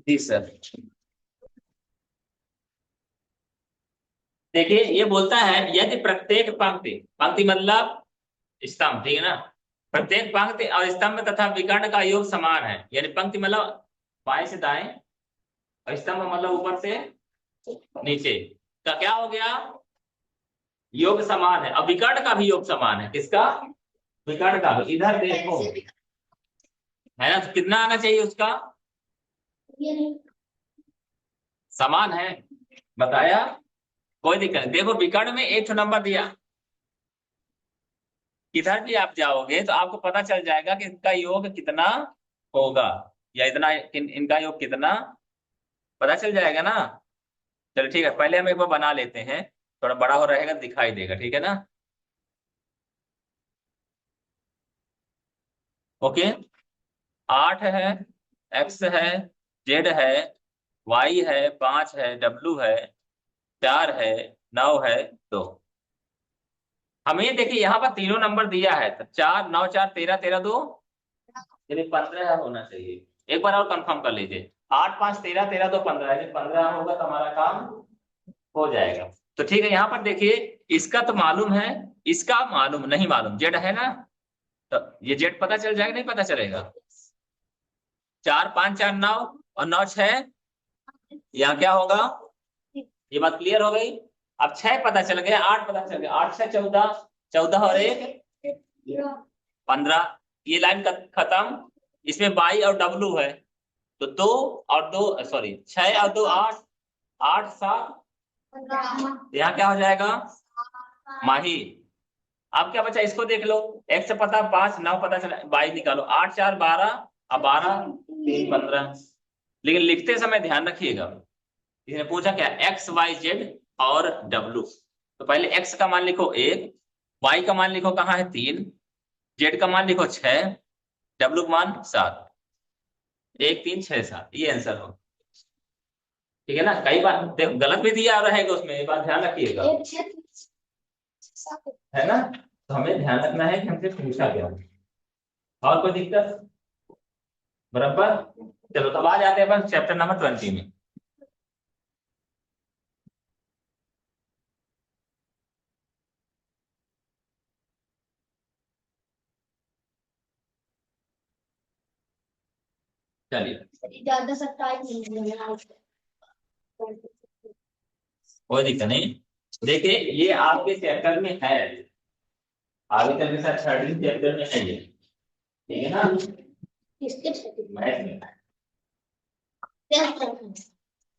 जी sir. देखिए ये बोलता है यदि प्रत्येक पंक्ति, पंक्ति मतलब स्तंभ, ठीक है ना। प्रत्येक पंक्ति और स्तंभ तथा विकर्ण का योग समान है, यानी पंक्ति मतलब बाएं से दाएं और स्तंभ मतलब ऊपर से नीचे का क्या हो गया, योग समान है। अब विकर्ण का भी योग समान है। किसका? विकर्ण का। इधर देखो, है ना, तो कितना आना चाहिए उसका? समान है, बताया, कोई दिक्कत नहीं। देखो विकर्ण में एक नंबर दिया, किधर भी आप जाओगे तो आपको पता चल जाएगा कि इनका योग कितना होगा, या इतना इनका योग कितना, पता चल जाएगा ना। चलो ठीक है, पहले हम एक बार बना लेते हैं, थोड़ा बड़ा हो रहेगा दिखाई देगा, ठीक है ना। ओके। 8 है, एक्स है, जेड है, वाई है, 5 है, डब्लू है, 4 है, 9 है, 2। हमें देखिए यहाँ पर तीनों नंबर दिया है, तो 4 9 4 13 13 2, यानी 15 होना चाहिए। एक बार और कंफर्म कर लीजिए, 8 5 13 13 2 15, यानी 15 होगा तो हमारा काम हो जाएगा। तो ठीक है, यहाँ पर देखिए इसका तो मालूम है, इसका मालूम नहीं, मालूम जेड है ना, तो ये जेड पता चल जाएगा नहीं पता चलेगा? 4 5 4 9 और 9 6, यहाँ क्या होगा? ये बात क्लियर हो गई। अब 6 पता चल गया, 8 पता चल गया, 8 6 14, 14 और 1 15, ये लाइन खत्म। इसमें बाई और डब्लू है, तो 2 और 2 सॉरी 6 और 2 8, 8 7, यहाँ क्या हो जाएगा? माही। अब क्या बचा, इसको देख लो, एक से पता 5, 9 पता चला, बाई निकालो, 8 4 12 और 12 3 15। लेकिन लिखते समय ध्यान रखिएगा, इसने पूछा क्या, एक्स वाई जेड और डब्लू। तो पहले एक्स का मान लिखो 1, वाई का मान लिखो कहाँ है 3, जेड का मान लिखो 6, डब्लू का मान 7। 1 3 6 7, ये आंसर हो, ठीक है ना। कई बार गलत भी दिया रहेगा उसमें, ये बात ध्यान रखिएगा, है ना। तो हमें ध्यान रखना है कि हमसे पूछा गया। और कोई दिक्कत? बराबर। चलो तब आ जाते हैं अपन चैप्टर नंबर 20 में। चलिए, ज्यादा सा टाइम नहीं है। कोई दिक्कत नहीं। देखिए ये आपके चैप्टर में है, आगे चल के साथ 13 चैप्टर में है ये, ठीक है ना। किसके मैथ में, क्या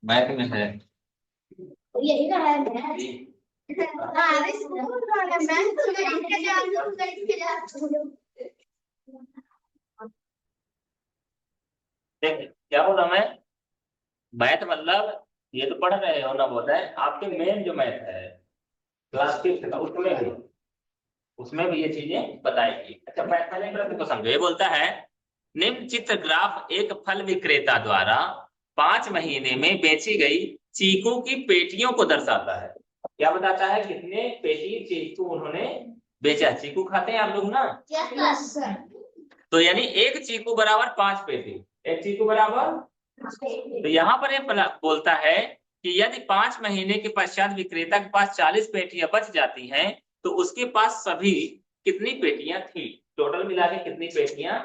मैथ में है। यही ना है अरे स्कूल वाला मैं तो लेके जा रहा हूं लेके जा रहा हूं। देख क्या बोला मैं, मैथ मतलब ये तो पढ़ रहे हो ना, बोल रहे हैं आपके मेन जो मैथ है क्लास 5 का, उसमें भी ये चीजें बताएगी। अच्छा मैं पहले प्रश्न को समझो। ये बोलता है निम्न चित्र ग्राफ एक फल विक्रेता द्वारा 5 महीने में बेची गई चीकू की पेटियों को दर्शाता है। क्या बताता है, कितने पेटी चीकू उन्होंने बेचा। चीकू खाते हैं आप लोग ना, तो यानी एक चीकू बराबर 5 पेटी, एक चीकू बराबर। तो यहाँ पर ये बोलता है कि यदि 5 महीने के पश्चात विक्रेता के पास 40 पेटियां बच जाती हैं, तो उसके पास सभी कितनी पेटियां थी, टोटल मिला के कितनी पेटियां।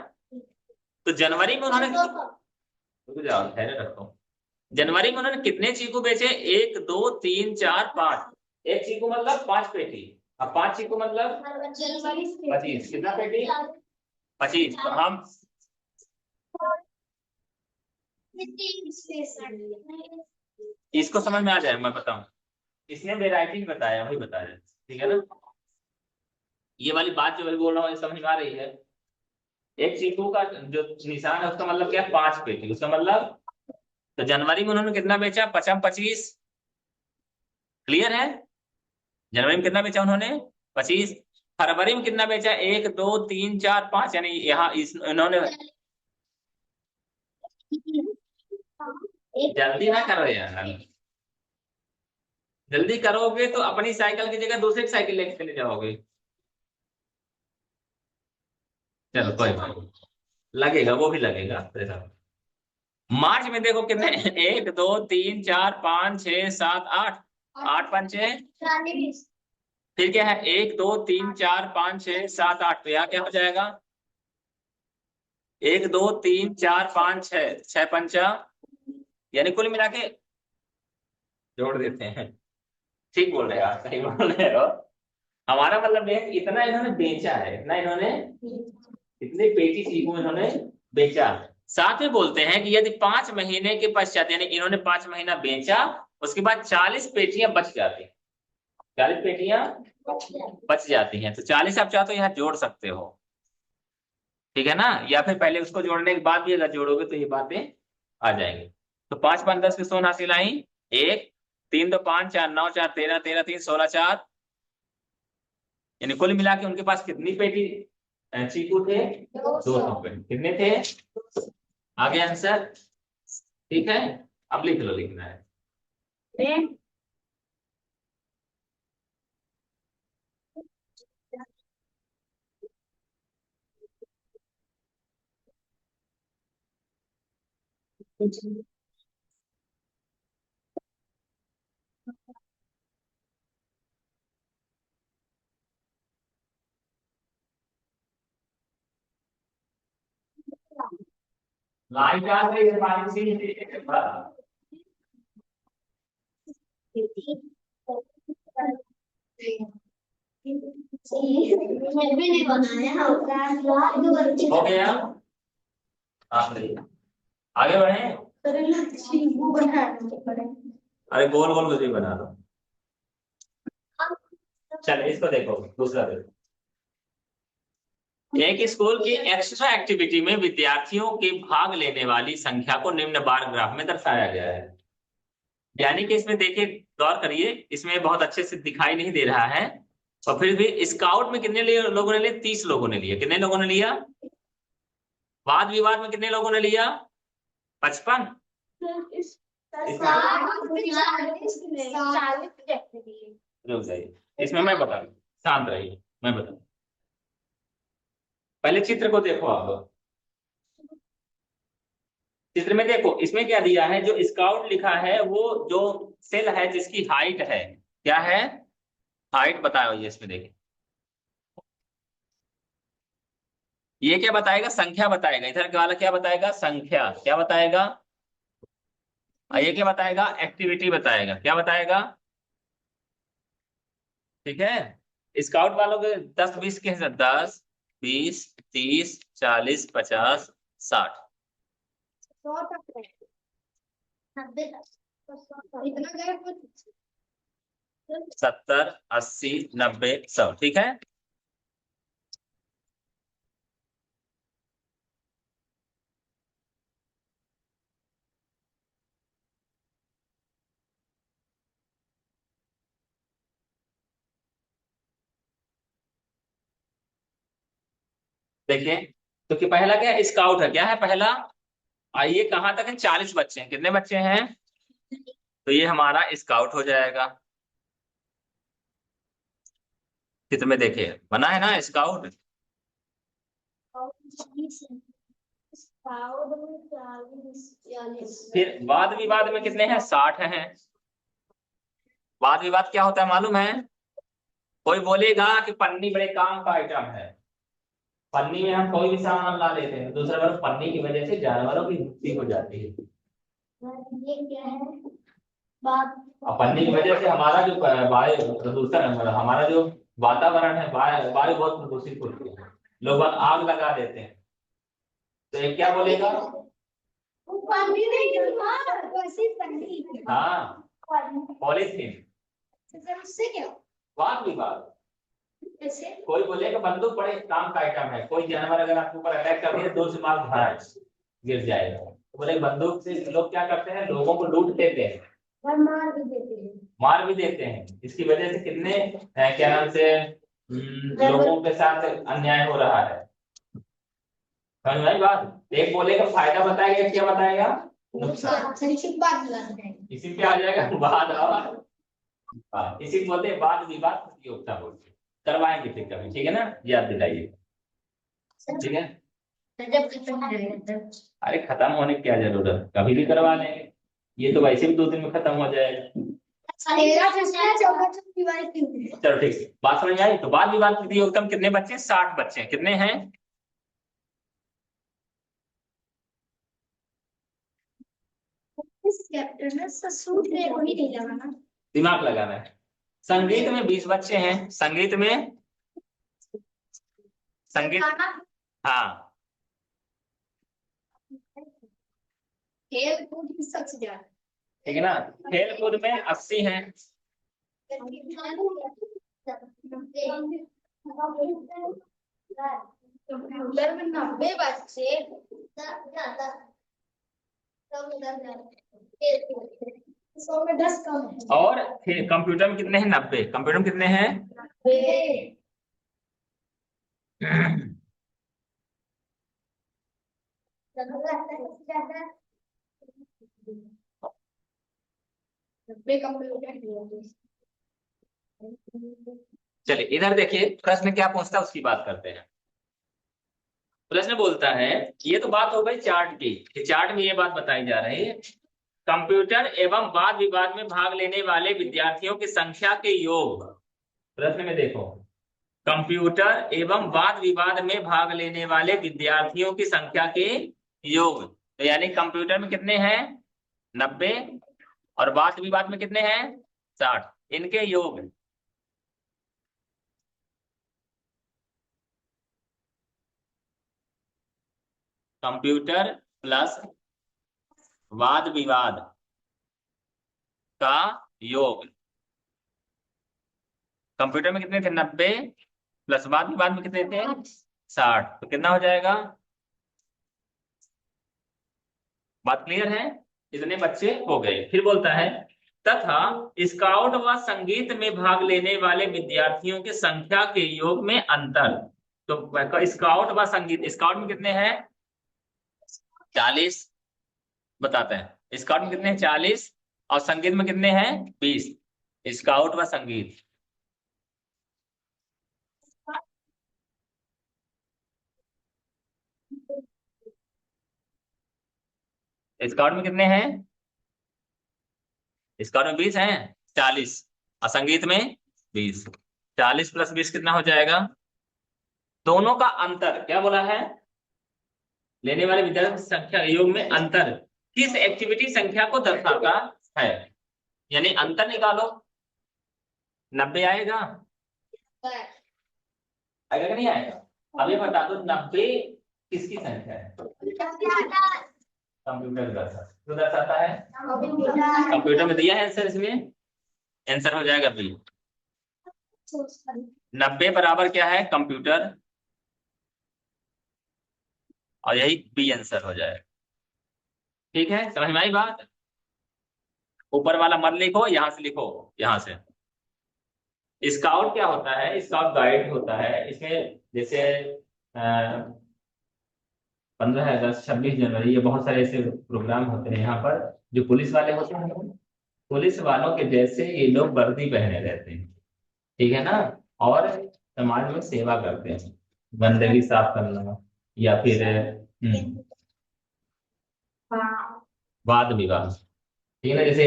तो जनवरी में उन्होंने, रुक जाओ ठहरे रखो, जनवरी में उन्होंने कितने चीकू बेचे, 1 2 3 4 5, एक चीकू मतलब 5 पेटी, अब 5 चीकू मतलब 25, कितना पेटी, 25। तो हम इसको समझ में आ जाए, मैं बताऊं, इसने वेराइटी बताया, वही बताया, ठीक है ना। ये वाली बात जो मैं बोल रहा हूँ ये समझ में आ रही है। एक चीकू का जो निशान है उसका मतलब क्या है, 5 पेटी, उसका मतलब। तो जनवरी में उन्होंने कितना बेचा, 50 25, क्लियर है। जनवरी में कितना बेचा उन्होंने, 25। फरवरी में कितना बेचा, 1 2 3 4 5, यानी यहाँ इन्होंने, जल्दी ना करो यार, जल्दी करोगे तो अपनी साइकिल की जगह दूसरी साइकिल लेके चले जाओगे। चलो कोई बात नहीं, लगेगा, वो भी लगेगा। मार्च में देखो कितने 1 2 3 4 5 6 7 8, 8 पंचे। 40। फिर क्या है 1 2 3 4 5 6 7 8, तो यहाँ क्या हो जाएगा 1 2 3 4 5 6, 6 पंचा, यानी कुल मिला के जोड़ देते हैं। ठीक बोल रहे हो आप, सही बोल रहे हो। हमारा मतलब ये है कि इतना इन्होंने बेचा है, इतना इन्होंने, इतने पेटी चीकू इन्होंने बेचा। साथ में बोलते हैं कि यदि 5 महीने के पश्चात, यानी इन्होंने 5 महीना बेचा, उसके बाद 40 पेटियां बच जाती हैं, 40 पेटियां बच जाती हैं, तो 40 आप चाहो तो यहाँ जोड़ सकते हो, ठीक है ना, या फिर पहले उसको जोड़ने के बाद भी अगर जोड़ोगे तो ये बातें आ जाएंगी। तो 5 5 10 की सोन हासिल आई, 1 3 2 5 4 9 4 13 13 3 16 4, यानी कुल मिला के उनके पास कितनी पेटी चीकू थे, 200 पेटी, कितने थे, आगे आंसर, ठीक है। अब लिख लो, लिखना है। लाइन चार्ज है, ये पानी से मैं भी नहीं बनाया हो गया। आखिरी, आगे बढ़े। अरे गोल गोल कुछ भी बना दो। चलो इसको देखो, दूसरा देखो। एक स्कूल की एक्स्ट्रा एक्टिविटी में विद्यार्थियों के भाग लेने वाली संख्या को निम्न बार ग्राफ में दर्शाया गया है। यानी कि इसमें देखिए, गौर करिए, इसमें बहुत अच्छे से दिखाई नहीं दे रहा है, और फिर भी स्काउट में कितने लोगों ने लिए, 30 लोगों ने लिया, कितने लोगों ने लिया, वाद विवाद में कितने लोगों ने लिया, 55, रुक जाइए, इसमें मैं बता दूं, शांत रहिए, मैं बता, पहले चित्र को देखो आप लोग। चित्र में देखो, इसमें क्या दिया है, जो स्काउट लिखा है वो जो सेल है जिसकी हाइट है, क्या है, हाइट बताओ, ये इसमें देखिए, ये क्या बताएगा, संख्या बताएगा, इधर के वाला क्या बताएगा, संख्या, क्या बताएगा, और ये क्या बताएगा, एक्टिविटी बताएगा, क्या बताएगा, ठीक है। स्काउट वालों के 10 20 के हिसाब, 10 20 30 40 50 60, इतना गए कुछ 70 80 90 100, ठीक है। देखिए, तो कि पहला क्या है, स्काउट है, क्या है पहला, आइए कहां तक है, 40 बच्चे हैं, कितने बच्चे हैं, तो ये हमारा स्काउट हो जाएगा। चित्र में देखिए बना है ना स्काउट। फिर वाद विवाद में कितने हैं, 60 हैं। वाद विवाद क्या होता है मालूम है, कोई बोलेगा कि पन्नी बड़े काम का आइटम है, पन्नी में हम कोई भी सामान ला लेते हैं, दूसरा बार पन्नी की वजह से जानवरों की मृत्यु हो जाती है, ये क्या है बात और पन्नी की वजह से हमारा जो वायु प्रदूषण है, हमारा जो वातावरण है, वायु बहुत प्रदूषित होती है, लोग आग लगा देते हैं, तो ये क्या बोलेगा, वो पन्नी नहीं हाँ वैसी पन्नी हाँ पॉलीथीन। उससे क्या वाद विवाद, कैसे कोई बोलेगा बंदूक बड़े काम का आइटम है, कोई जानवर अगर आपके ऊपर अटैक कर दिया, 2 से मार भाग गिर जाएगा, तो बोले बंदूक से लोग क्या करते हैं, लोगों को लूट देते हैं, और मार भी देते हैं मार भी देते हैं, इसकी वजह से कितने क्या नाम से लोगों के साथ अन्याय हो रहा है, समझ में आई बात। एक बोलेगा फायदा बताएगा, क्या बताएगा, नुकसान, संक्षिप्त बात बताते हैं इसी पे आ जाएगा वाद और इसी को बोलते हैं वाद विवाद प्रतियोगिता, बोलते हैं, करवाएंगे फिर कभी, ठीक है ना, याद दिलाइए, ठीक है। जब खत्म हो जाएगा तब। अरे खत्म होने की क्या जरूरत, कभी भी करवा लेंगे, ये तो वैसे भी 2 दिन में खत्म हो जाएगा। 13 14 चलो ठीक है, बात समझ में आई। तो वाद विवाद प्रतियोगिता कितने बच्चे, 60 बच्चे हैं। कितने हैं? इस चैप्टर में सूत्र को ही नहीं लगाना। दिमाग लगाना है। संगीत में 20 बच्चे हैं, संगीत में, संगीत, हाँ, खेल कूद की सबसे ज्यादा। ठीक है ना। खेल कूद में 80 हैं। कंप्यूटर में 90 बच्चे। 100 में 10 कम है। और कंप्यूटर में कितने हैं? 90। कंप्यूटर में कितने हैं? 90। चलिए इधर देखिए, प्रश्न क्या पूछता है उसकी बात करते हैं। प्रश्न बोलता है, ये तो बात हो गई चार्ट की, कि चार्ट में ये बात बताई जा रही है, कंप्यूटर एवं वाद विवाद में भाग लेने वाले विद्यार्थियों की संख्या के योग। प्रश्न में देखो, कंप्यूटर एवं वाद विवाद में भाग लेने वाले विद्यार्थियों की संख्या के योग। तो यानी कंप्यूटर में कितने हैं? 90। और वाद विवाद में कितने हैं? 60। इनके योग। कंप्यूटर प्लस वाद विवाद का योग। कंप्यूटर में कितने थे? 90। प्लस वाद विवाद में कितने थे? 60। तो कितना हो जाएगा? बात क्लियर है? इतने बच्चे हो गए। फिर बोलता है, तथा स्काउट व संगीत में भाग लेने वाले विद्यार्थियों की संख्या के योग में अंतर। तो स्काउट व संगीत, स्काउट में कितने हैं? 40। बताते हैं, स्काउट में कितने हैं? 40। और संगीत में कितने हैं? 20। स्काउट व संगीत, स्काउट में कितने हैं? स्काउट में 20 हैं। 40। और संगीत में 20। 40 प्लस 20 कितना हो जाएगा? दोनों का अंतर क्या बोला है? लेने वाले विद्यार्थियों की संख्या योग में अंतर किस एक्टिविटी संख्या को दर्शाता है? यानी अंतर निकालो। 90 आएगा? आएगा कि नहीं आएगा? अब ये बता दो, 90 किसकी संख्या है? कंप्यूटर दर्शाता है। कंप्यूटर में दिया है आंसर, इसलिए आंसर हो जाएगा बी। 90 बराबर क्या है? कंप्यूटर। और यही बी आंसर हो जाएगा। ठीक है, समझ में आई बात? ऊपर वाला मत लिखो, यहां से लिखो, यहां से। स्काउट क्या होता है? स्काउट गाइड होता है। इसमें जैसे 15 अगस्त, 26 जनवरी, ये बहुत सारे ऐसे प्रोग्राम होते हैं यहाँ पर। जो पुलिस वाले होते हैं, पुलिस वालों के जैसे ये लोग वर्दी पहने रहते हैं, ठीक है ना। और समाज में सेवा करते हैं, गंदगी साफ करना, या फिर वाद विवाद, ठीक है ना। जैसे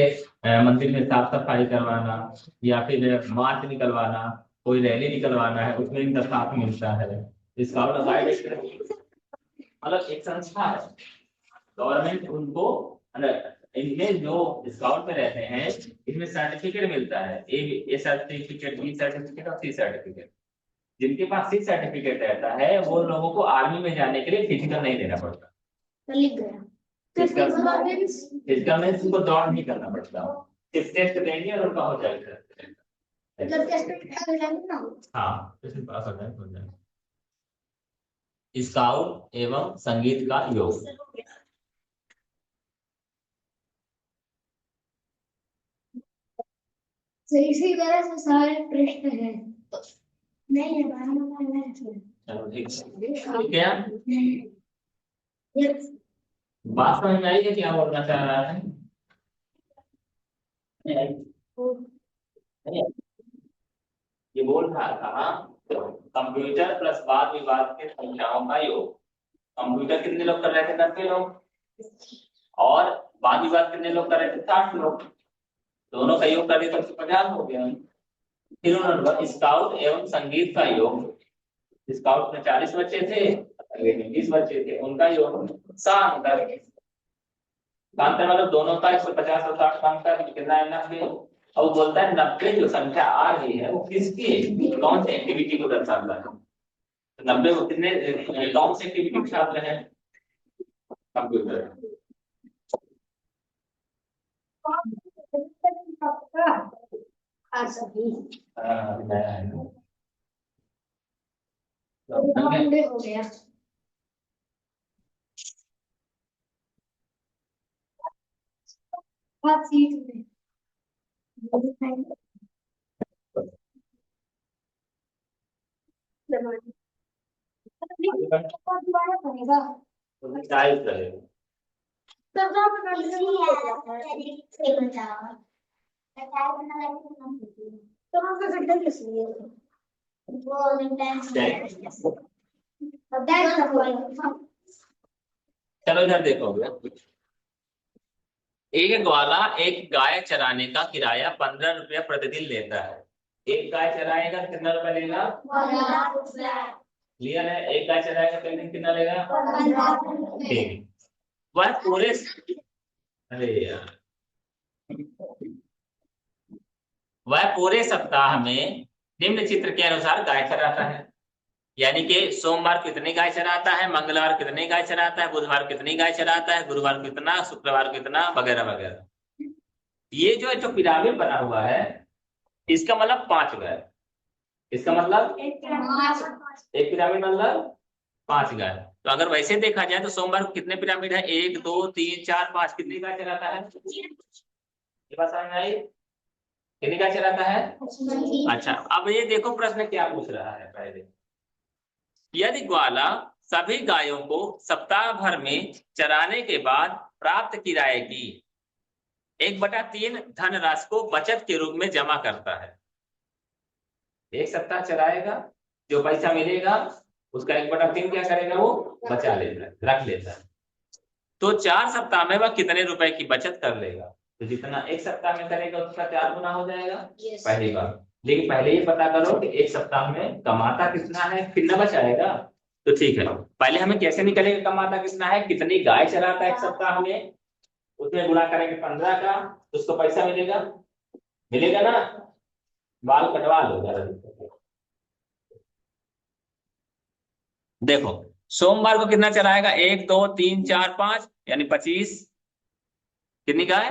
मंदिर में साफ सफाई करवाना, या फिर मार्च निकलवाना, कोई रैली निकलवाना है, उसमें इनका साथ मिलता है। स्काउट और गाइड मतलब एक संस्था है, गवर्नमेंट उनको, इनमें जो स्काउट में रहते हैं, इसमें सर्टिफिकेट मिलता है, ए सर्टिफिकेट, बी सर्टिफिकेट और सी सर्टिफिकेट। जिनके पास सी सर्टिफिकेट रहता है, वो लोगों को आर्मी में जाने के लिए फिजिकल नहीं देना पड़ता। लिख गया। फिजिकल में उनको दौड़ नहीं करना पड़ता, सिर्फ टेस्ट देंगे और उनका हो जाएगा। हाँ, पास हो जाएगा। स्काउट एवं संगीत का योग। इसी तरह से सारे प्रश्न हैं। नहीं है, चलो ठीक है। बात समझ में आई है क्या बोलना चाह रहा है? ये बोल रहा था कंप्यूटर प्लस वाद विवाद के संख्याओं का योग। कंप्यूटर कितने लोग कर रहे थे? 90 लोग। और बात विवाद कितने लोग कर रहे थे? 60 लोग। दोनों का योग कर दिया तो 150 हो गया। फिर उन्होंने स्काउट एवं संगीत का योग, स्काउट में 40 बच्चे थे, संगीत में 20 बच्चे थे, उनका योग 60। का अंतर मतलब दोनों का 150 और 60 का अंतर कितना है? 90। और वो बोलता है 90 जो संख्या आ रही है वो किसकी, कौन सी एक्टिविटी को दर्शाता है? तो 90 वो कितने कौन सी एक्टिविटी के छात्र हैं? कंप्यूटर। नया है ना? हो गया। बहुत सीट में दोबारा बनेगा। टाइप करेगा। तो हम तो गड्ढा किस लिए चलो इधर देखो भैया, एक ग्वाला एक गाय चराने का किराया 15 रुपया प्रतिदिन लेता है। एक गाय चराएगा कितना रुपया लेगा? क्लियर है? एक गाय चराएगा प्रतिदिन कितना लेगा? ठीक। वह पूरे, अरे यार, वह पूरे सप्ताह में निम्न चित्र के अनुसार गाय चराता है। यानी कि सोमवार कितनी गाय चराता है, मंगलवार कितनी गाय चराता है, बुधवार कितनी गाय चराता है, गुरुवार कितना, शुक्रवार कितना, वगैरह वगैरह। ये जो पिरामिड बना हुआ है, इसका मतलब 5 गाय। इसका मतलब एक पिरामिड मतलब 5 गाय। तो अगर वैसे देखा जाए तो सोमवार को कितने पिरामिड है? 1 2 3 4 5। कितनी गाय चराता है? ये बात समझ में आई? कितनी गाय चराता है? अच्छा, अब ये देखो प्रश्न क्या पूछ रहा है पहले। यदि ग्वाला सभी गायों को सप्ताह भर में चराने के बाद प्राप्त किराए की 1/3 धनराशि को बचत के रूप में जमा करता है। एक सप्ताह चलाएगा, जो पैसा मिलेगा उसका 1/3 क्या करेगा? वो बचा लेता है, रख लेता है। तो 4 सप्ताह में वह कितने रुपए की बचत कर लेगा? तो जितना एक सप्ताह में करेगा उसका 4 गुना हो जाएगा। पहली बार, लेकिन पहले ये पता करो कि एक सप्ताह में कमाता कितना है, फिर न बचाएगा। तो ठीक है, पहले हमें कैसे निकलेगा कमाता कितना है? कितनी गाय चलाता है एक सप्ताह में, उसमें गुणा करेंगे 15 का, तो उसको पैसा मिलेगा। मिलेगा ना? बाल कटवा लो जरा। देखो, सोमवार को कितना चलाएगा? 1 2 3 4 5, यानी 25। कितनी गाय?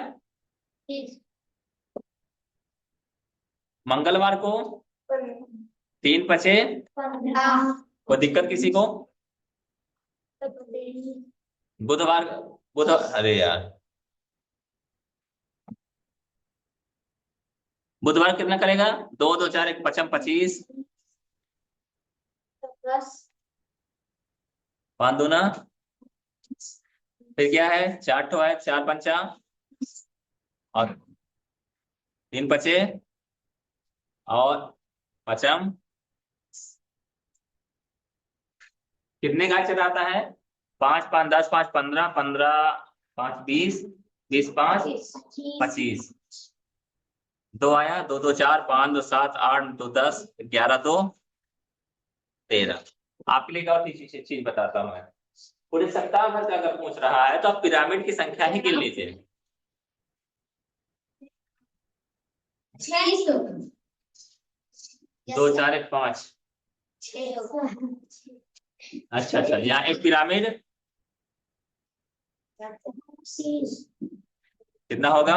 मंगलवार को 3 5, कोई दिक्कत किसी को? बुधवार, अरे यार, बुधवार कितना करेगा? 2 2 4 1 5 25, 5 दूना, फिर क्या है? 4 ठो है, 4 पंचा और 3 पचे और पचम। कितने गाय चलाता है? 5 5 10 5 15, 15 5 20, 20 5 25। 2 आया, 2 2 4 5 2 7 8 2 10 11 2 13। आपके लिए एक और चीज बताता हूँ मैं। पूरे सप्ताह भर का अगर पूछ रहा है तो आप पिरामिड की संख्या ही गिन लीजिए। 2 4 1 5। अच्छा अच्छा, यहाँ एक पिरामिड कितना होगा?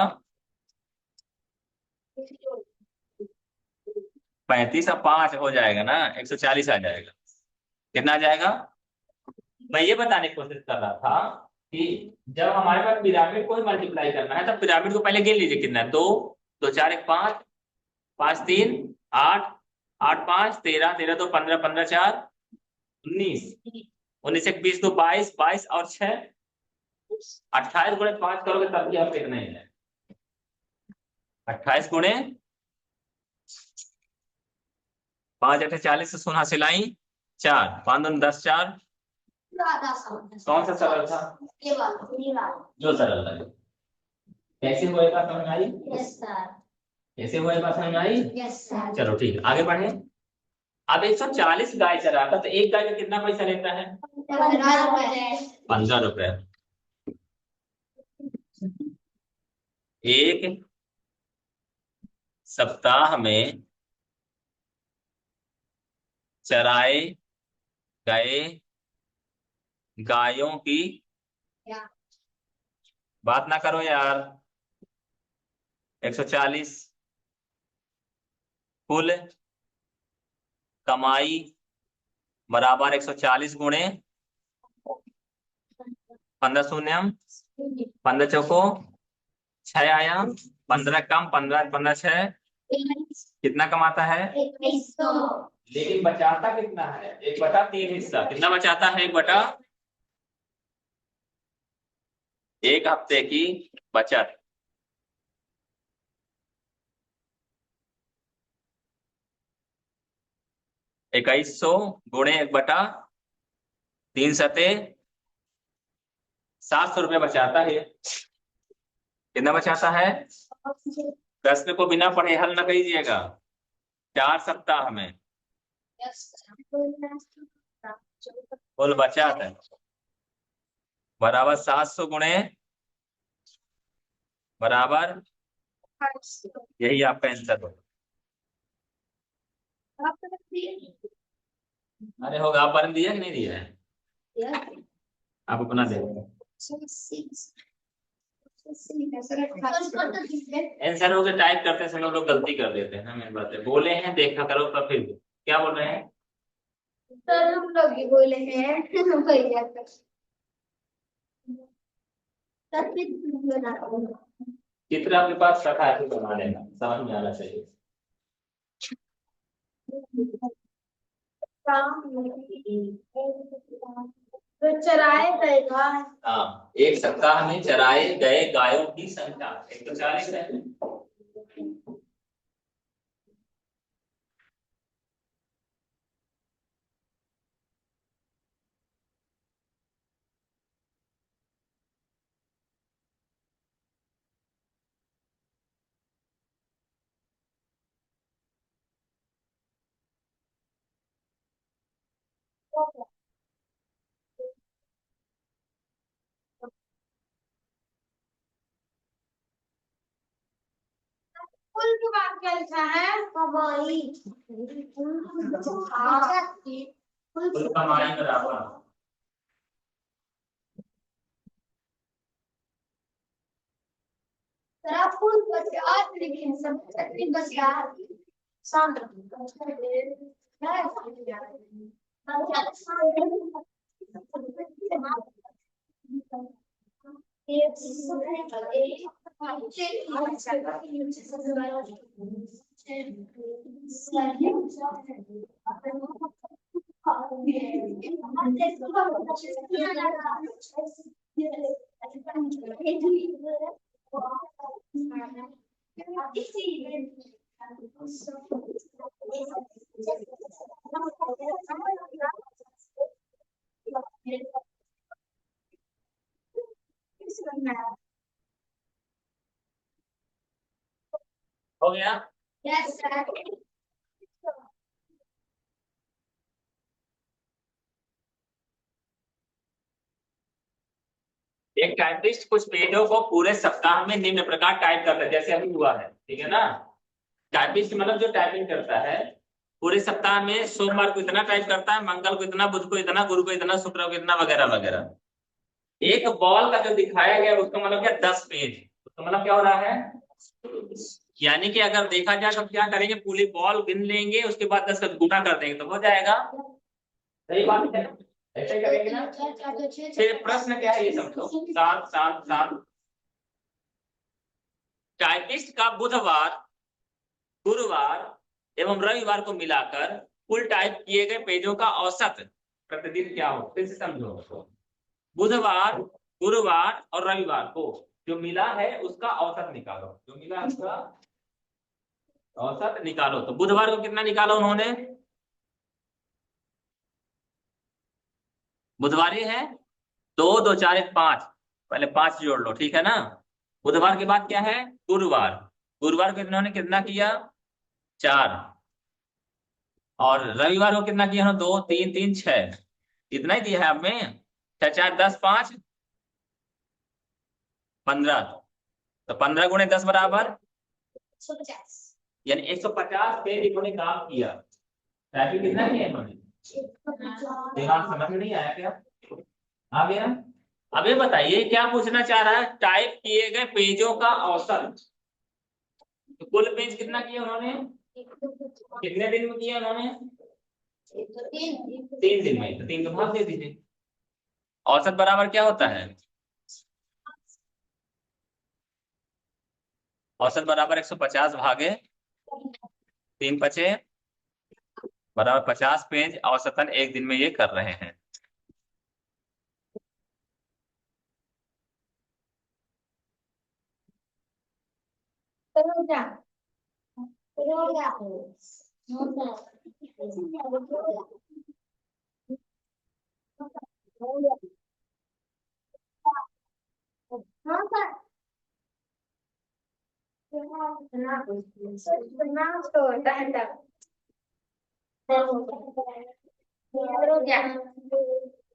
35 और 5 हो जाएगा ना, 140 आ जाएगा। कितना आ जाएगा? मैं ये बताने की कोशिश कर रहा था कि जब हमारे पास पिरामिड को ही मल्टीप्लाई करना है, तब पिरामिड को पहले गिन लीजिए कितना है। 2 2 4 1 5, 5 3 8, 8 5 13, 13 2 15, 15 4 19, 19 1 20 2 22, 22 और 6 28 गुणे 5 करोगे तब भी आप इतना ही है। 28 गुणे 5 8 40 से 16 सिलाई 4, 5 2 10 4 कौन सा सरल था? जो सरल था। कैसे हुआ ये बात समझ में आई? कैसे हुआ ये बात समझ में आई? चलो ठीक है, आगे बढ़े। अब 140 गाय चराता तो एक गाय का कितना पैसा लेता है? 15 रुपए। एक सप्ताह में चराए गए गायों की, बात ना करो यार, 140 कुल कमाई बराबर 140 गुणे 15 शून्यम 15 चौको 6 आया, 15 कम 15 15 6, कितना कमाता है? लेकिन बचाता कितना है? 1/3 हिस्सा। कितना बचाता है? 1 हफ्ते की बचत। 2100 गुणे 1/3 सते 700 रुपये बचाता है। कितना बचाता है? प्रश्न को बिना पढ़े हल न कीजिएगा। 4 सप्ताह में कुल बचत है बराबर 700 गुणे बराबर, यही आपका आंसर होगा। अरे होगा, आप बन दिया कि नहीं दिया है? आप अपना देखो। आंसर हो गया, टाइप करते समय हम लोग गलती कर देते हैं ना। मेरी बात है, बोले हैं देखा करो तो फिर क्या बोल रहे हैं? सर हम लोग ही बोले हैं भैया का। चित्र आपके पास रखा है तो बना लेना, समझ में आना चाहिए। तो चराए गए गाय। हाँ, एक सप्ताह में चराए गए गायों की संख्या 140 है। कुल की बात क्या लिखा है? कमाई। कुल कमाई बराबर तेरा फुल बचा लेकिन सब चटनी बचा शांत हो गया। Yes, sir. एक टाइपिस्ट कुछ पेजों को पूरे सप्ताह में निम्न प्रकार टाइप करता है, जैसे अभी हुआ है, ठीक है ना। टाइपिस्ट मतलब जो टाइपिंग करता है पूरे सप्ताह में, सोमवार को इतना टाइप करता है, मंगल को इतना, बुध को इतना, गुरु को इतना, शुक्र को इतना, वगैरह वगैरह। एक बॉल का जो दिखाया गया उसका मतलब क्या? 10 पेज। उसका मतलब क्या हो रहा है? यानी कि अगर देखा जाए तो क्या करेंगे, पूरी बॉल गिन लेंगे, उसके बाद 10 का गुना कर देंगे तो हो जाएगा। सही बात है, ऐसे ही करेंगे ना। फिर प्रश्न क्या है ये समझो, 7 7 7। टाइपिस्ट का बुधवार, गुरुवार एवं रविवार को मिलाकर कुल टाइप किए गए पेजों का औसत प्रतिदिन क्या हो? फिर से समझो, बुधवार, गुरुवार और रविवार को जो मिला है उसका औसत निकालो। जो मिला उसका औसत निकालो। तो बुधवार को कितना निकाला उन्होंने? बुधवार है 2 2 4 1 5, पहले 5 जोड़ लो, ठीक है ना। बुधवार के बाद क्या है, गुरुवार। गुरुवार को इन्होंने कितना किया, 4। और रविवार को कितना किया, 2 3 3 6, इतना ही दिया है अब में। 6 4 10 5 15, तो 15 गुणे 10 बराबर 150। यानी 150 पे इन्होंने काम किया। टाइपिंग कितना किया इन्होंने, दिमाग समझ में नहीं आया क्या, आ गया। अब ये बताइए क्या पूछना चाह रहा है, टाइप किए गए पेजों का औसत। तो कुल पेज कितना किया उन्होंने, कितने दिन में किया उन्होंने, 3 दिन में, तो 3 का भाग दे दीजिए। औसत बराबर क्या होता है, औसत बराबर 150 भागे 3 बचे बराबर 50 पेज औसतन एक दिन में ये कर रहे हैं। करो क्या, करो क्या, हाँ सर, करो क्या,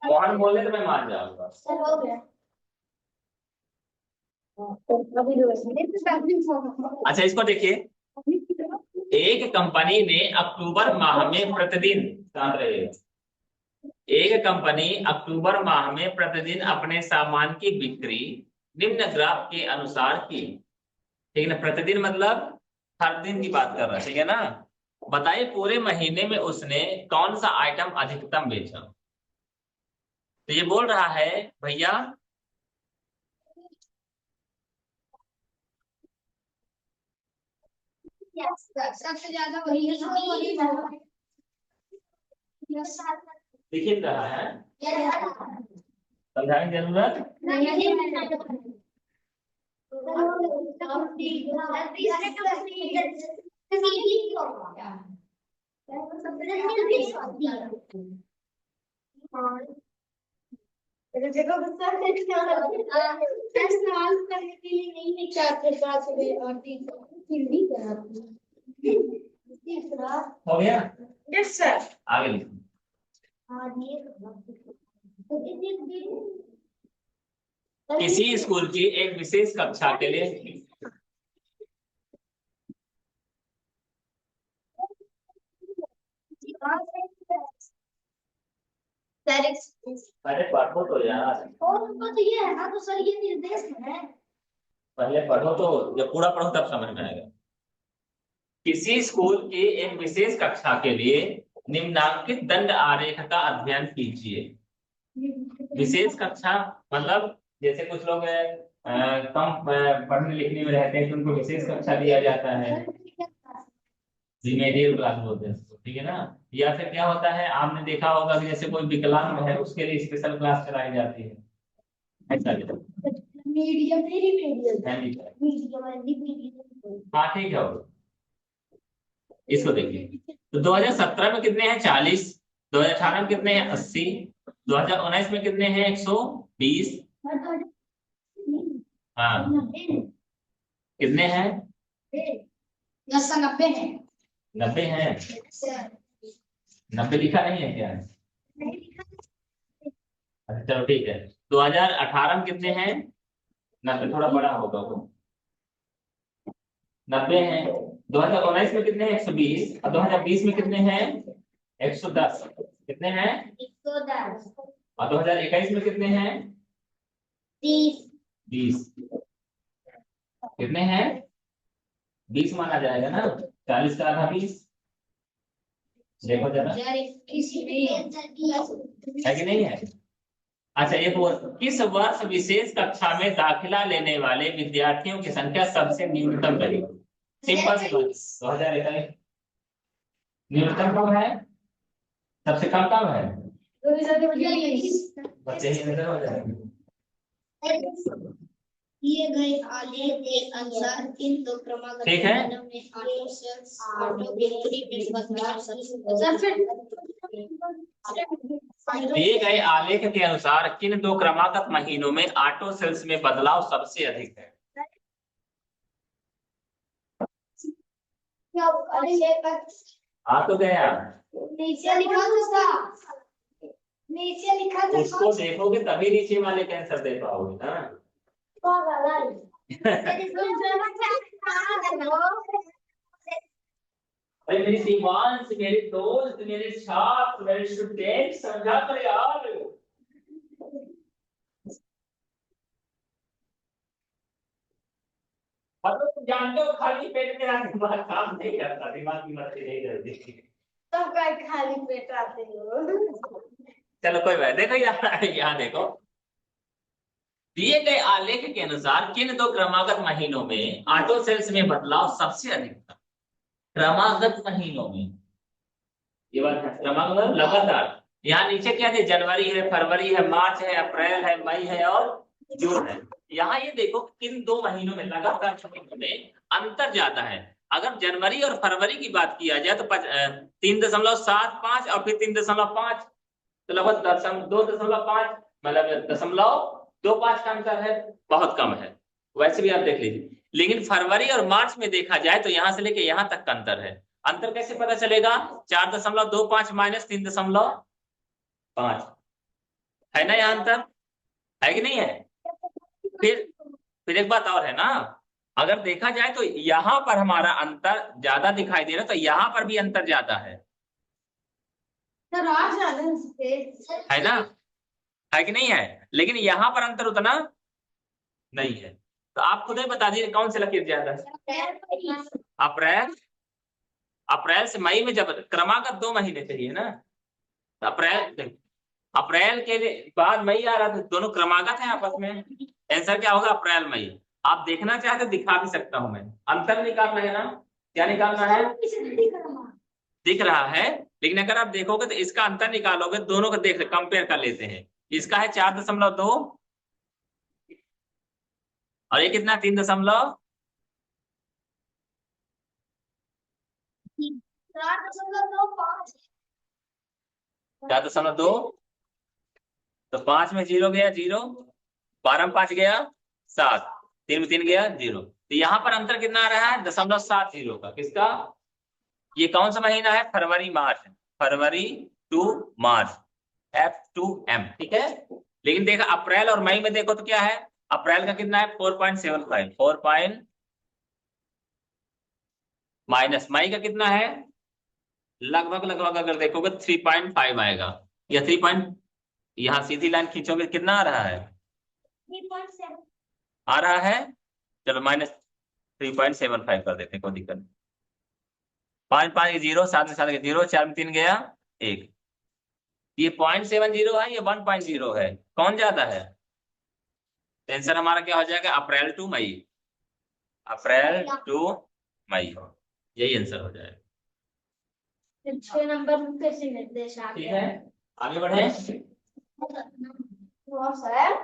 मोहन बोले तो मैं मान जाऊंगा। सर हो गया। अभी अच्छा इसको देखिए, एक कंपनी ने अक्टूबर माह में प्रतिदिन, शांत रहिएगा, एक कंपनी अक्टूबर माह में प्रतिदिन अपने सामान की बिक्री निम्न ग्राफ के अनुसार की, ठीक है ना। प्रतिदिन मतलब हर दिन की बात कर रहा है, ठीक है ना। बताइए पूरे महीने में उसने कौन सा आइटम अधिकतम बेचा। तो ये बोल रहा है भैया, सबसे ज्यादा वही है, लिख रहा है, समझाने की जरूरत इस्तेमाल करने के लिए नहीं चाहते हो गया। Yes sir. आगे लिखो, किसी स्कूल की एक विशेष कक्षा के लिए, अरे पढ़ो तो यार, और उनको तो ये है ना, तो सर ये निर्देश है। पहले पढ़ो तो, जब पूरा पढ़ो तब समझ में आएगा। किसी स्कूल की एक विशेष कक्षा के लिए निम्नांकित दंड आरेख का अध्ययन कीजिए। विशेष कक्षा मतलब जैसे कुछ लोग कम पढ़ने लिखने में रहते हैं तो उनको विशेष कक्षा दिया जाता है, रिमेडियल क्लास बोलते हैं उसको, ठीक है ना। या फिर क्या होता है, आपने देखा होगा कि जैसे कोई विकलांग है उसके लिए स्पेशल क्लास कराई जाती है, ऐसा मीडियम मेरी मीडियम हाँ ठीक है। इसको देखिए, तो 2017 में कितने हैं 40, 2018 में कितने हैं 80, 2019 में कितने हैं 120, हाँ कितने हैं 90 है। 90 हैं, 90 लिखा नहीं है क्या, अच्छा चलो ठीक है। 2018 में कितने हैं 90, थोड़ा बड़ा होगा वो, 90 हैं। 2019 में कितने हैं 120, और 2020 में कितने हैं 110, कितने हैं, 110 और 2021 में कितने हैं 20, कितने हैं 20 माना जाएगा ना, 40 का आधा 20, देखो जरा है कि नहीं है। अच्छा एक और, किस वर्ष विशेष कक्षा में दाखिला लेने वाले विद्यार्थियों की संख्या सबसे न्यूनतम रही, सिंपल सी बात, 2021 न्यूनतम कब है, सबसे कम कब है, बच्चे ही नजर हो जाएंगे। दिए गए आलेख के अनुसार इन दो क्रमागत ठीक है, ऑटो गिनती में दिए गए आलेख के अनुसार किन दो क्रमागत महीनों में ऑटो सेल्स में बदलाव सबसे अधिक है? आ तो गया, नीचे लिखा था, नीचे लिखा था, उसको देखोगे तभी नीचे वाले का आंसर दे पाओगे ना। अरे मेरी शिवांश, मेरे दोस्त, मेरे छात्र, मेरे स्टूडेंट, समझा कर यार। मतलब तुम जानते हो खाली पेट में आने के बाद काम नहीं करता, दिमाग की मस्ती नहीं करती। तब का खाली पेट आते हो। चलो कोई बात, देखो यहाँ देखो, दिए गए आलेख के अनुसार किन दो क्रमागत महीनों में ऑटो सेल्स में बदलाव सबसे अधिक था? क्रमागत महीनों में, ये बात है, क्रमागत मतलब लगातार। यहाँ नीचे क्या थे? जनवरी है, फरवरी है, मार्च है, अप्रैल है, मई है और जून है। यहाँ ये देखो किन दो महीनों में लगातार महीनों में अंतर ज्यादा है। अगर जनवरी और फरवरी की बात किया जाए तो 3.75 और फिर 3.5, तो लगभग 2.5, मतलब 0.25 का अंतर है, बहुत कम है। वैसे भी आप देख लीजिए, लेकिन फरवरी और मार्च में देखा जाए तो यहां से लेके यहां तक का अंतर है। अंतर कैसे पता चलेगा? 4.25 माइनस 3.5 है ना, यहाँ अंतर है कि नहीं है? फिर फिर एक बात और है ना, अगर देखा जाए तो यहां पर हमारा अंतर ज्यादा दिखाई दे रहा है, तो यहां पर भी अंतर ज्यादा है ना, है कि नहीं है? लेकिन यहां पर अंतर उतना नहीं है। तो आप खुद ही बता दीजिए कौन से लकीर ज्यादा है? अप्रैल, अप्रैल से मई में जब क्रमागत 2 महीने चाहिए ना, तो अप्रैल के बाद मई आ रहा था, दोनों क्रमागत है आपस में, आंसर क्या होगा? अप्रैल मई। आप देखना चाहे तो दिखा भी सकता हूं मैं, अंतर निकालना है ना, क्या निकालना है? दिख रहा है, लेकिन अगर आप देखोगे तो इसका अंतर निकालोगे, दोनों को देख कंपेयर कर लेते हैं। इसका है 4.2 और ये कितना? 3.5। 4.2, तो 5 में 0 गया 0, 12 में 5 गया 7, 3 में 3 गया 0। तो यहाँ पर अंतर कितना आ रहा है? 0.70 का। किसका? ये कौन सा महीना है? फरवरी मार्च, फरवरी टू मार्च, F2M, ठीक है। लेकिन देखा अप्रैल और मई में देखो तो क्या है? अप्रैल का कितना है? 4.75, 4 माइनस मई का कितना है? लगभग लगभग अगर देखोगे 3.5 आएगा, या 3 यहाँ सीधी लाइन खींचोगे कितना आ रहा है? 3.7 आ रहा है। चलो -3.75 कर देते, कोई दिक्कत नहीं। 5 5 0, 7 में 7 0, 4 में 3 गया 1। ये 0.70 है, ये 1.0 है, कौन ज्यादा है? आंसर हमारा क्या हो जाएगा? अप्रैल टू मई, अप्रैल टू मई, यही आंसर हो जाएगा। 6 नंबर में कैसे निर्देश आ ठीक गया? है, आगे बढ़े। बहुत सर,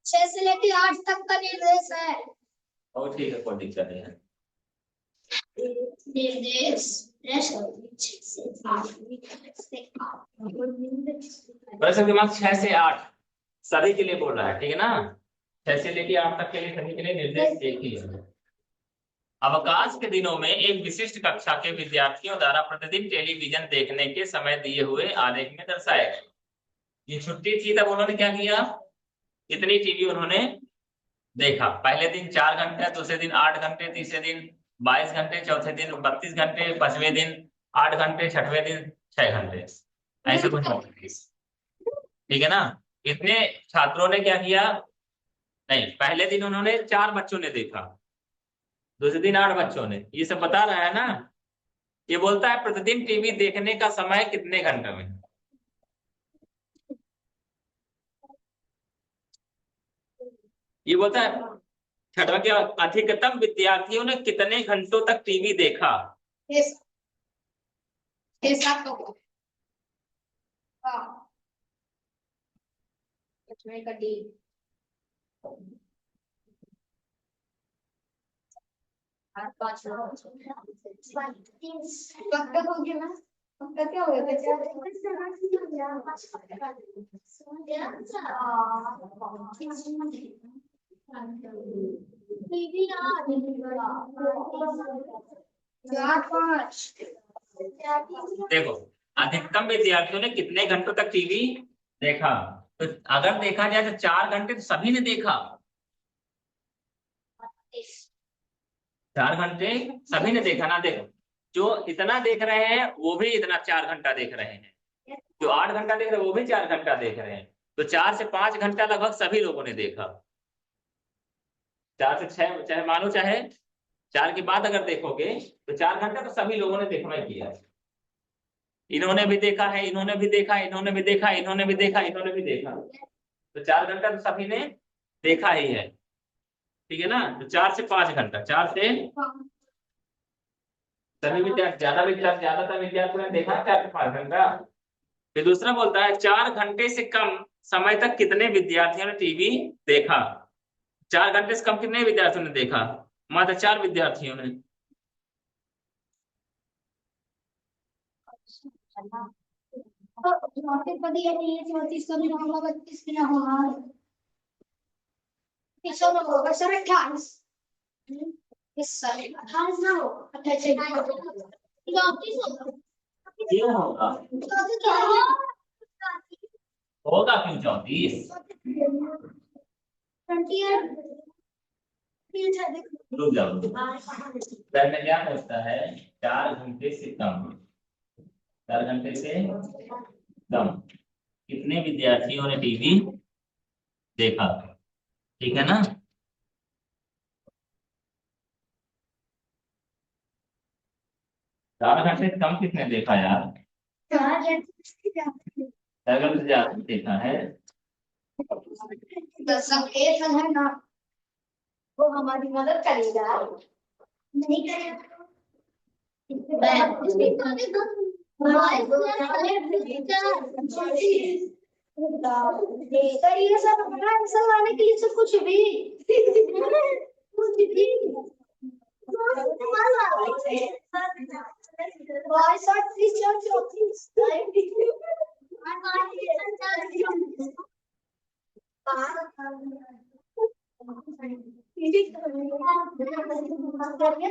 6 से लेके 8 तक का निर्देश है। और ठीक है, कोई दिक्कत नहीं है। निर्देश वैसे दिमाग 6 से 8 सभी के लिए बोल रहा है, ठीक है ना? 6 से लेके 8 तक के लिए सभी के लिए निर्देश एक ही है। अवकाश के दिनों में एक विशिष्ट कक्षा के विद्यार्थियों द्वारा प्रतिदिन टेलीविजन देखने के समय दिए हुए आलेख में दर्शाया गया। ये छुट्टी थी तब उन्होंने क्या किया? इतनी टीवी उन्होंने देखा। पहले दिन 4 घंटे, दूसरे दिन 8 घंटे, तीसरे दिन 22 घंटे, चौथे दिन 32 घंटे, 5वें दिन 8 घंटे, 6वें दिन 6 घंटे, ऐसे कुछ। ठीक है ना? इतने छात्रों ने क्या किया? नहीं, पहले दिन उन्होंने 4 बच्चों ने देखा, दूसरे दिन 8 बच्चों ने। ये सब बता रहा है ना। ये बोलता है प्रतिदिन टीवी देखने का समय कितने घंटे में? ये बोलता है छठवा क्या, अधिकतम विद्यार्थियों ने कितने घंटों तक टीवी देखा? 6 7 तो हाँ, 5वें का डी पक्का हो गया ना? पक्का क्या हो गया? चार पाँच। देखो, अधिकतम विद्यार्थियों ने कितने घंटों तक टीवी देखा? तो अगर देखा जाए तो 4 घंटे तो सभी ने देखा। 4 घंटे सभी ने देखा ना। देखो, जो इतना देख रहे हैं वो भी इतना 4 घंटा देख रहे हैं, जो 8 घंटा देख रहे हैं वो भी 4 घंटा देख रहे हैं। तो 4 से 5 घंटा लगभग सभी लोगों ने देखा। 4 से 6, चाहे मानो चाहे 4 के बाद अगर देखोगे तो 4 घंटा तो सभी लोगों ने देखना ही किया। इन्होंने भी देखा है, इन्होंने भी देखा, इन्होंने भी देखा, इन्होंने भी देखा, इन्होंने भी देखा। तो 4 घंटा तो सभी ने देखा ही है। ठीक है ना? तो 4 से 5 घंटा, 4 से सभी विद्यार्थी, ज्यादातर विद्यार्थियों ने देखा 4 से 5 घंटा। फिर दूसरा बोलता है 4 घंटे से कम समय तक कितने विद्यार्थियों ने टीवी देखा? 4 घंटे से कम कितने विद्यार्थियों ने देखा? मात्र 4 विद्यार्थियों ने। चौंतीस बदी है नहीं है, 34 का भी ना होगा, 32 भी ना होगा, 30 ना होगा, सर 28। इस साल 28 ना हो, 28 34 होगा। क्यों होगा? 34 क्या है? होगा क्यों 34? 28 रुक जाओ। सर में क्या पूछता है? 4 घंटे से कम, 4 घंटे से कम कितने विद्यार्थियों ने टीवी देखा? ठीक है ना? 4 घंटे से कम किसने देखा यार? 4 घंटे से ज्यादा देखा है। संकेत है ना, वो हमारी मदद करेगा, नहीं करेगा। ये सब अपना आंसर लाने के लिए सब कुछ भी कुछ भी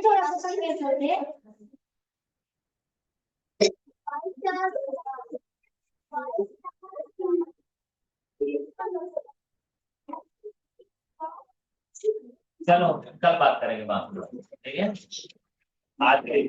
थोड़ा सा संकेत करते। चलो कल बात करेंगे बात, ठीक है? आज के लिए